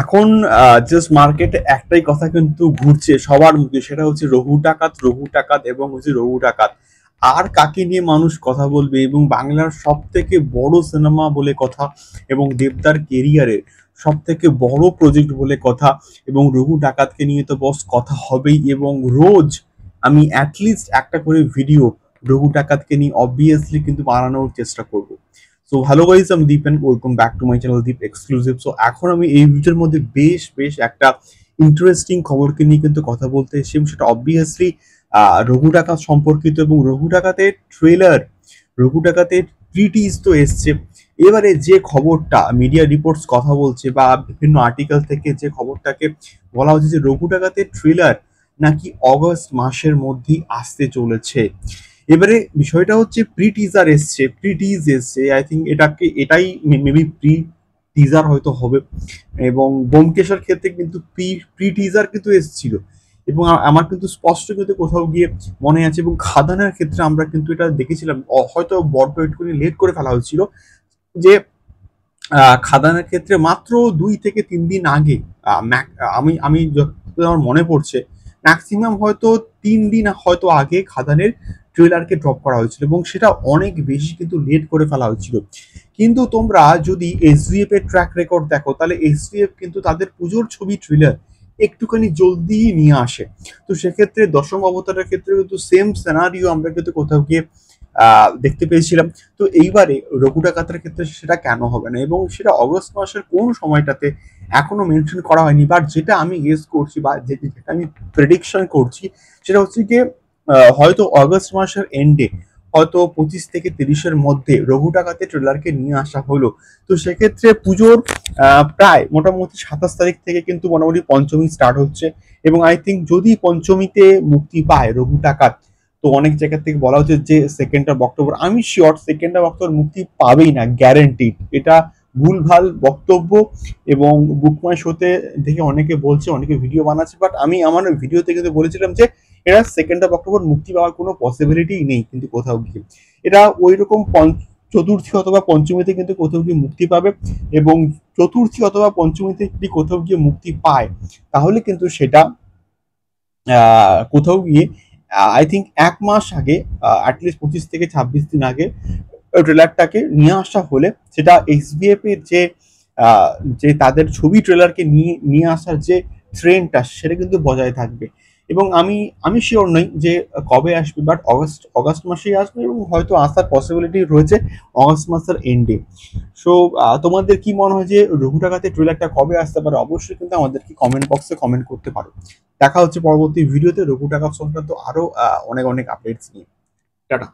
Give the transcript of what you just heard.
এখন জাস্ট মার্কেটে একটাই কথা কিন্তু ঘুরছে সবার মুখে, সেটা হচ্ছে রঘু ডাকাত, রঘু ডাকাত এবং হচ্ছে রঘু ডাকাত। আর কাকে নিয়ে মানুষ কথা বলবে? এবং বাংলার সব থেকে বড় সিনেমা বলে কথা, এবং দেবদার কেরিয়ারের সব থেকে বড় প্রজেক্ট বলে কথা, এবং রঘু ডাকাতকে নিয়ে তো বস কথা হবেই। এবং রোজ আমি অ্যাটলিস্ট একটা করে ভিডিও রঘু ডাকাতকে নিয়ে অবভিয়াসলি কিন্তু বানানোর চেষ্টা করব। সো হ্যালো গাইস, আমি Deep and welcome back to my channel Deep exclusive. So এখন আমি এই ভিডিওর মধ্যে বেশ বেশ একটা ইন্টারেস্টিং খবরকে নিয়ে কিন্তু কথা বলতে এসেছি, এবং সেটা অবভিয়াসলি রঘু ডাকাত সম্পর্কিত। এবং রঘু ডাকাতের ট্রেলার, রঘু ডাকাতের প্রিটিজ তো এসছে। এবারে যে খবরটা মিডিয়া রিপোর্টস কথা বলছে বা বিভিন্ন আর্টিকেল থেকে যে খবরটাকে বলা হচ্ছে যে রঘু ডাকাতের ট্রেলার নাকি অগস্ট মাসের মধ্যেই আসতে চলেছে। এবারে বিষয়টা হচ্ছে প্রি টিজার এসছে, প্রি টিজ এসছে, আই থিঙ্ক এটাই মেবি প্রি টিজার হয়তো হবে। এবং ব্যোমকেশের ক্ষেত্রে কিন্তু প্রি টিজার কিন্তু এসেছিল, এবং আমার কিন্তু স্পষ্ট কিন্তু কোথাও গিয়ে মনে আছে। এবং খাদানের ক্ষেত্রে আমরা কিন্তু এটা দেখেছিলাম, হয়তো বড্ড একটুখানি লেট করে ফেলা হয়েছিল, যে খাদানের ক্ষেত্রে মাত্র 2 থেকে 3 দিন আগে, আমি আমি যতদূর আমার মনে পড়ছে ম্যাক্সিমাম হয়তো 3 দিন হয়তো আগে খাদানের ট্রেলারকে ড্রপ করা হয়েছিল, এবং সেটা অনেক বেশি কিন্তু লেট করে ফেলা হয়েছিল। কিন্তু তোমরা যদি এসভিএফ এর ট্র্যাক রেকর্ড দেখো, তাহলে এসভিএফ কিন্তু তাদের পুজোর ছবি ট্রেলার একটুখানি জলদি নিয়ে আসে। তো সেক্ষেত্রে দশম অবতারের ক্ষেত্রে কিন্তু সেম সিনারিও আমরা কিন্তু কোথাও গিয়ে দেখতে পেয়েছিলাম। তো এইবারে রঘু ডাকাতের ক্ষেত্রে সেটা কেন হবে না, এবং সেটা অগস্ট মাসের কোন সময়টাতে এখনো মেনশন করা হয়নি। বাট যেটা আমি গেস করছি বা যেটা আমি প্রেডিকশন করছি, সেটা হচ্ছে কি হয়তো অগস্ট মাসের এন্ডে, হয়তো 25 থেকে 30-এর মধ্যে রঘু ডাকাতের ট্রেলারকে নিয়ে আসা হলো। তো সেক্ষেত্রে পুজোর প্রায় মোটামুটি 27 তারিখ থেকে কিন্তু মোটামুটি পঞ্চমী স্টার্ট হচ্ছে। এবং আই থিঙ্ক যদি পঞ্চমীতে মুক্তি পায় রঘু ডাকাত, তো অনেক জায়গা থেকে বলা হচ্ছে যে 2 অক্টোবর, আমি শিওর 2 অক্টোবর মুক্তি পাবেই না, গ্যারেন্টিড। এটা ভুলভাল বক্তব্য, এবং বুকমাই শোতে দেখে অনেকে বলছে, অনেকে ভিডিও বানাচ্ছে, বাট আমি আমার ভিডিওতে কিন্তু বলেছিলাম যে এরা 2 অক্টোবর মুক্তি পাওয়ার কোনো পসিবিলিটি নেই কিন্তু কোথাও গিয়ে। এরা ওই রকম চতুর্থী অথবা পঞ্চমীতে কিন্তু কোথাও গিয়ে মুক্তি পাবে। এবং চতুর্থী অথবা পঞ্চমীতে যদি কোথাও গিয়ে মুক্তি পায়, তাহলে কিন্তু সেটা কোথাও গিয়ে আই থিঙ্ক 1 মাস আগে, অ্যাটলিস্ট 25 থেকে 26 দিন আগে ট্রেলারটাকে নিয়ে আসা হলে, সেটা এসবিএফ এর যে তাদের ছবি ট্রেলারকে নিয়ে নিয়ে আসার যে ট্রেন্ডটা, সেটা কিন্তু বজায় থাকবে। এবং আমি শিওর নই যে কবে আসবে, বাট অগস্ট মাসেই আসবে, এবং হয়তো আসার পসিবিলিটি রয়েছে অগস্ট মাসের এন্ডে। সো তোমাদের কি মনে হয় যে রঘু ডাকাতের ট্রেলারটা কবে আসতে পারে? অবশ্যই কিন্তু আমাদেরকে কমেন্ট বক্সে কমেন্ট করতে পারো। দেখা হচ্ছে পরবর্তী ভিডিওতে রঘু ডাকাত সংক্রান্ত আরো অনেক অনেক আপডেটস নিয়ে। টাটা।